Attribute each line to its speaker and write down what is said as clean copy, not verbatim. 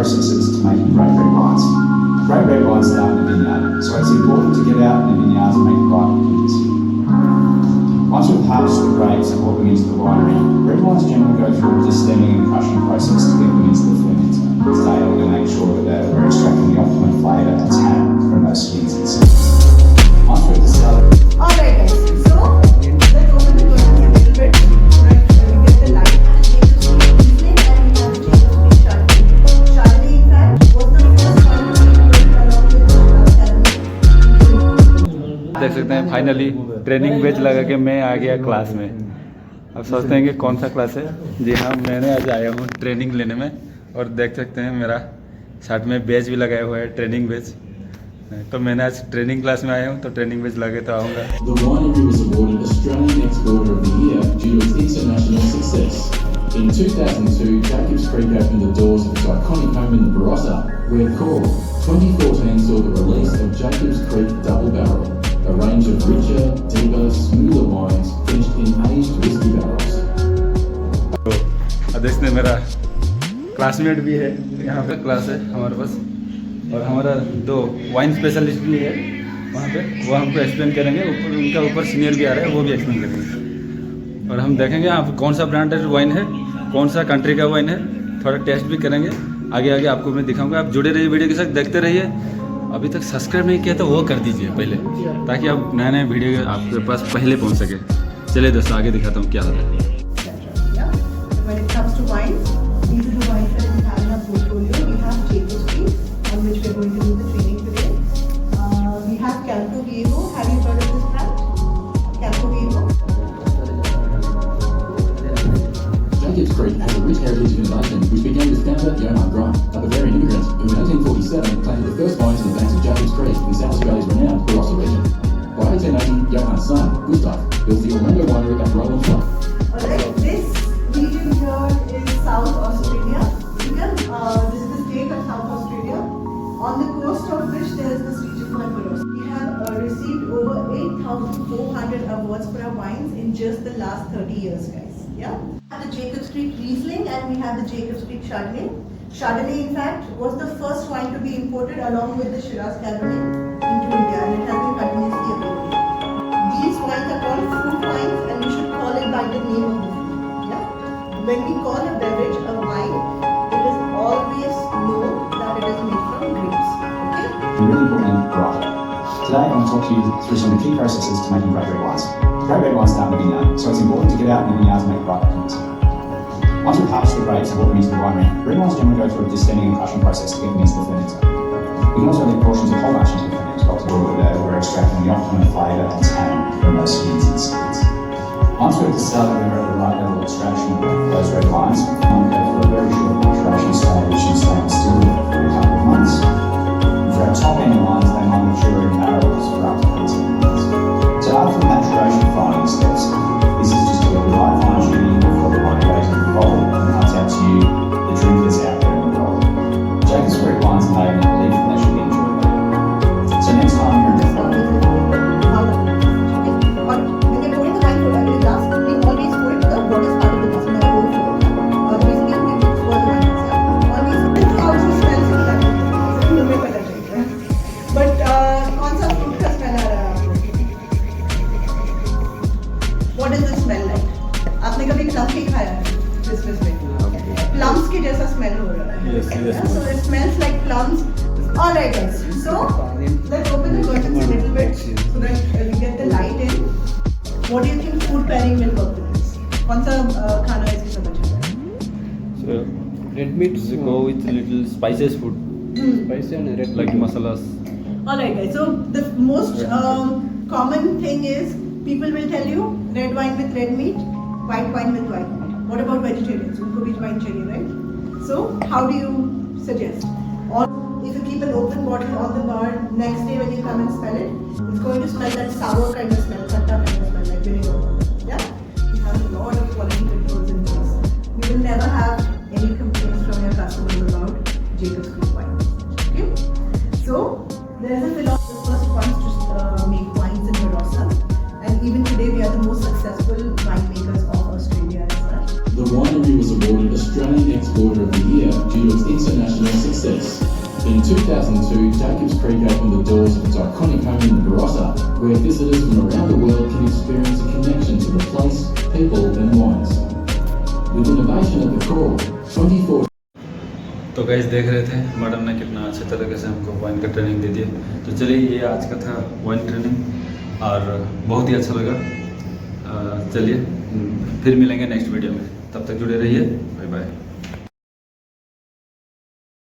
Speaker 1: processes to making great red wines. Great red wines start in the vineyard, so it's important to get out in the vineyards and make the right beginnings. Once we've harvested the grapes and brought them into the winery, red wines generally go through a distemming and crushing process to get them into the fermenter. Today I'm going to make sure that we're extracting the optimum flavour and tannin from those skins and seeds. Once we've decided...
Speaker 2: Alright guys, so let's open the curtains a little bit so that we get the light.
Speaker 3: देख सकते हैं finally training batch लगा के मैं आ गया class में। अब सोचते हैं कि कौन सा क्लास है। जी हाँ, मैंने आज आया हूँ ट्रेनिंग लेने में और देख सकते हैं मेरा शर्ट में बैच भी लगाया हुआ है, ट्रेनिंग बैच। तो मैंने आज ट्रेनिंग क्लास में आया हूँ तो ट्रेनिंग बैच लगे तो आऊँगा।
Speaker 4: The winery was awarded Australian Exporter of the Year due to its international success. In 2002, Jacobs Creek opened the doors of its iconic home in the Barossa, where Core 2014 saw the release of Jacobs Creek Double Barrel, a range of richer, deeper, smoother wines finished in aged whiskey barrels.
Speaker 3: तो अदेश ने मेरा classmate भी है, यहाँ पे class है हमारे पास और हमारा 2 वाइन स्पेशलिस्ट भी है वहाँ पे, वो हमको एक्सप्लेन करेंगे। ऊपर उनका ऊपर सीनियर भी आ रहा है, वो भी एक्सप्लेन करेंगे और हम देखेंगे आप कौन सा ब्रांडेड वाइन है, कौन सा कंट्री का वाइन है, थोड़ा टेस्ट भी करेंगे। आगे आगे आपको मैं दिखाऊंगा, आप जुड़े रहिए वीडियो के साथ, देखते रहिए। अभी तक सब्सक्राइब नहीं किया तो वो कर दीजिए पहले, ताकि आप नए नए वीडियो आपके पास पहले पहुंच सके। चलिए दोस्तों आगे दिखाता हूँ क्या होता है।
Speaker 2: When it comes to wines, these are the wines that we have in our portfolio. We have Jacobs Creek, on which we are going to do the training today. We have Campo Viejo. Have you heard of this brand? Campo Viejo.
Speaker 4: Jacobs Creek has a rich heritage of innovation which began with founder Johann Grant, a Bavarian immigrant who in 1847 planted the first vines in the banks of Jacobs Creek in South Australia's renowned Barossa region. By 1880, Johann's son, Gustav, built the Orlando winery at Roland Park.
Speaker 2: Alright, this region here is South Australia. This is the state of South Australia, on the coast of which there is this region called Barossa. We have received over 8,400 awards for our wines in just the last 30 years, guys. Yeah. We have the Jacobs Creek Riesling and we have the Jacobs Creek Chardonnay. Chardonnay, in fact, was the first wine to be imported along with the Shiraz Cabernet into India, and it has been continuously available. These wines are called fruit wines, and we should call it by the name of the fruit. Yeah? When we call a beverage a wine, it is always known that it is made from grapes. Okay?
Speaker 1: Really important variety. Today I'm going to talk to you through some of the key processes to making great red wines. Great red wines start in the vineyard, so it's important to get out in the vineyards and make the right beginnings. Once we've harvested the grapes and brought them into the winery, red wines generally go through a distemming and crushing process to get them into the fermenter. We can also leave portions of whole mash into the fermenter to ensure that we're extracting the optimum flavour and tannin from those skins and seeds. Once we've decided that we're at the right level of extraction of those red wines, we can go through a very short maturation stage and stay in still for a couple of months. For our top end wines, they might mature in barrels for up to 18 months. So after the maturation fining steps, this is just where the right fine tuning before the wine goes into the bottle and comes out to you, the drinkers out there in the world. Jacobs Creek wines are made in a belief that they should be enjoyed. So next time you're in the
Speaker 2: When you're pouring the wine for a glass, we always pour it to the bottom part of the glass, never go for it. Basically, we pour the wine. Yeah? Always. It also smells like that. But कौन सा fruit का smell आ रहा है? What does it smell like? आपने कभी plum cake खाया है? Christmas में? Plums के जैसा smell हो रहा है.
Speaker 3: Yes.
Speaker 2: Yeah? So it smells like plums. Alright guys, so let's open the curtains a little bit so that we get the light in. What do you think food pairing will work with this? कौन सा खाना है इसकी समझ में?
Speaker 3: So red meats go with little spices food, spicy and red like masalas.
Speaker 2: Alright guys, so the most common thing is people will tell you red wine with red meat, white wine with white meat. What about vegetarians? उनको भी wine चाहिए, right? So how do you suggest? Or if you keep an open bottle on the bar, next day when you come and smell it, it's going to smell that sour kind of smell, khatta kind of smell, like vinegar. Yeah? We have a lot of quality controls in place. We will never have any complaints from your customers about Jacobs Creek wine. Okay? So there is a philosophy, the first ones to make wines in Barossa, and even today we are the most successful winemakers of Australia as well.
Speaker 4: The winery was awarded Australian Exporter of the Year due to its international success. In 2002, Jacobs Creek opened the doors of its iconic home in the Barossa, where visitors from around the world can experience a connection to the place, people and wines. With innovation at the core, 24
Speaker 3: तो guys देख रहे थे madam ने कितना अच्छे तरीके से हमको वाइन का ट्रेनिंग दे दिया। तो चलिए ये आज का था वाइन ट्रेनिंग और बहुत ही अच्छा लगा। चलिए फिर मिलेंगे नेक्स्ट वीडियो में, तब तक जुड़े रहिए। Bye bye.